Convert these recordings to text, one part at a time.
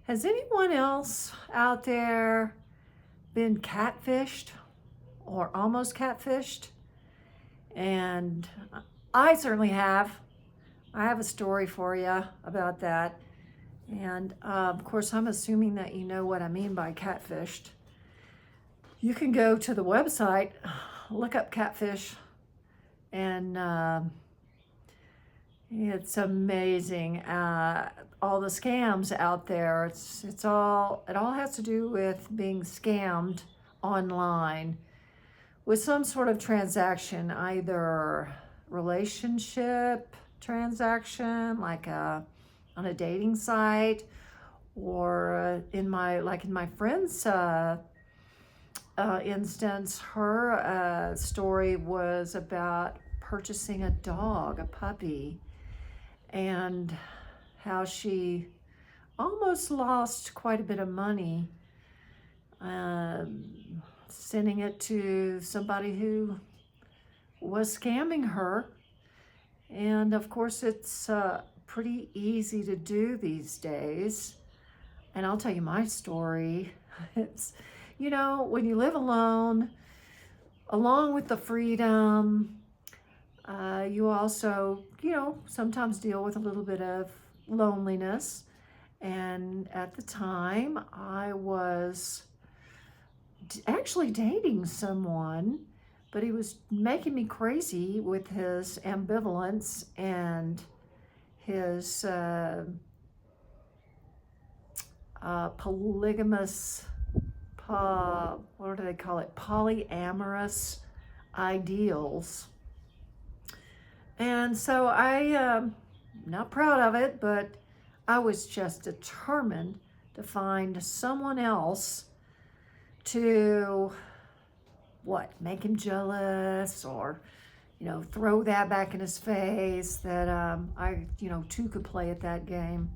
Has anyone else out there been catfished or almost catfished? And I certainly have. I have a story for you about that. And of course, I'm assuming that you know what I mean by catfished. You can go to the website, look up catfish, and it's amazing. All the scams out there. It all has to do with being scammed online with some sort of transaction, either relationship transaction, like on a dating site, or in my friend's instance, her story was about purchasing a dog, a puppy, and how she almost lost quite a bit of money sending it to somebody who was scamming her. And of course, it's pretty easy to do these days. And I'll tell you my story. It's, when you live alone, along with the freedom, you also, sometimes deal with a little bit of loneliness. And at the time, I was actually dating someone, but he was making me crazy with his ambivalence and his polygamous, what do they call it? Polyamorous ideals. And so I'm not proud of it, but I was just determined to find someone else to make him jealous, or throw that back in his face, that I too could play at that game.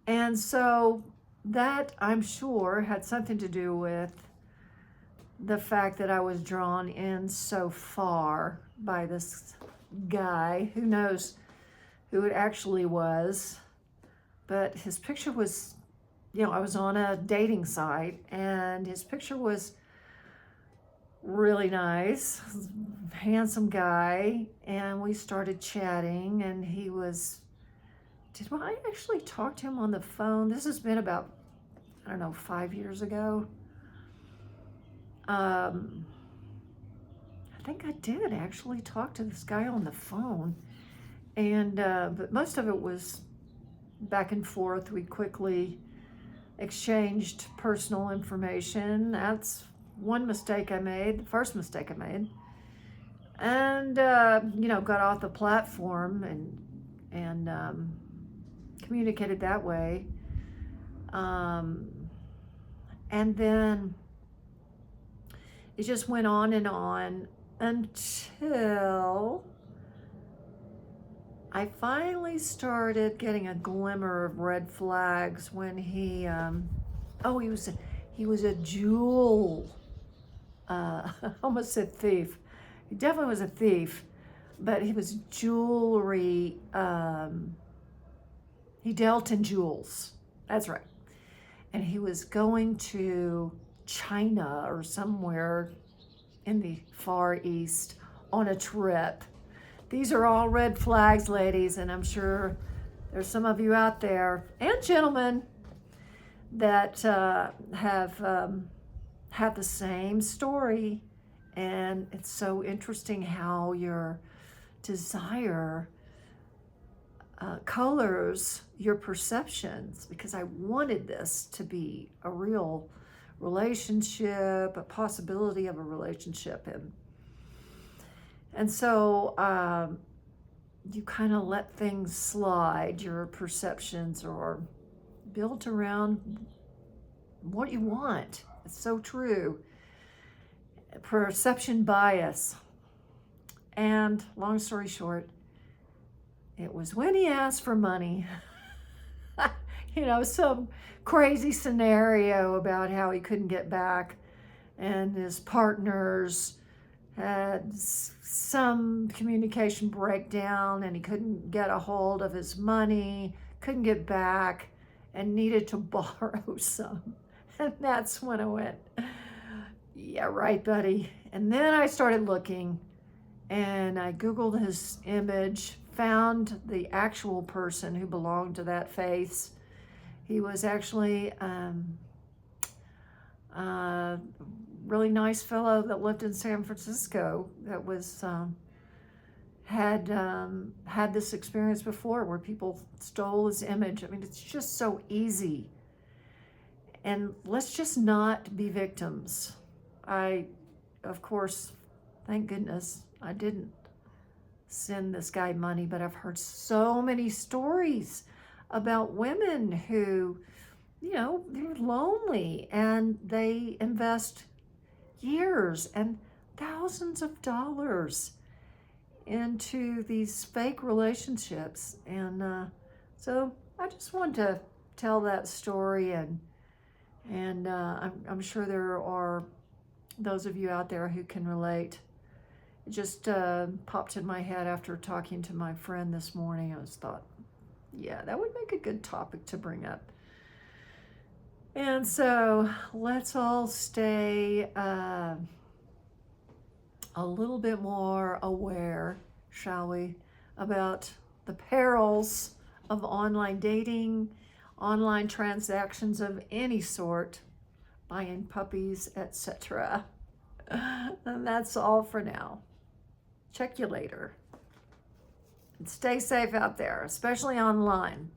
And so that, I'm sure, had something to do with the fact that I was drawn in so far by this guy. Who knows who it actually was, but his picture was, I was on a dating site, and his picture was really nice, handsome guy, and we started chatting, and did I actually talk to him on the phone? This has been about, 5 years ago. I think I did actually talk to this guy on the phone, and but most of it was back and forth. We quickly exchanged personal information. That's one mistake I made, the first mistake I made, and got off the platform and communicated that way, and then it just went on and on until I finally started getting a glimmer of red flags when he was a jewel, I almost said thief. He definitely was a thief, but he was jewelry. He dealt in jewels. That's right. And he was going to China or somewhere in the Far East on a trip. These are all red flags, ladies, and I'm sure there's some of you out there, and gentlemen, that have had the same story. And it's so interesting how your desire colors your perceptions, because I wanted this to be a real relationship, a possibility of a relationship. And so you kind of let things slide. Your perceptions are built around what you want. It's so true. Perception bias. And long story short, it was when he asked for money. Some crazy scenario about how he couldn't get back, and his partners had some communication breakdown, and he couldn't get a hold of his money, couldn't get back, and needed to borrow some. And that's when I went, yeah, right, buddy. And then I started looking, and I Googled his image, found the actual person who belonged to that faith. He was actually a really nice fellow that lived in San Francisco that was had this experience before where people stole his image. I mean, it's just so easy. And let's just not be victims. Of course, thank goodness I didn't send this guy money, but I've heard so many stories about women who, they're lonely and they invest years and thousands of dollars into these fake relationships. And so I just wanted to tell that story, and I'm sure there are those of you out there who can relate. It just popped in my head after talking to my friend this morning. I just thought, yeah, that would make a good topic to bring up. And so let's all stay a little bit more aware, shall we, about the perils of online dating, online transactions of any sort, buying puppies, etc. And that's all for now. Check you later. And stay safe out there, especially online.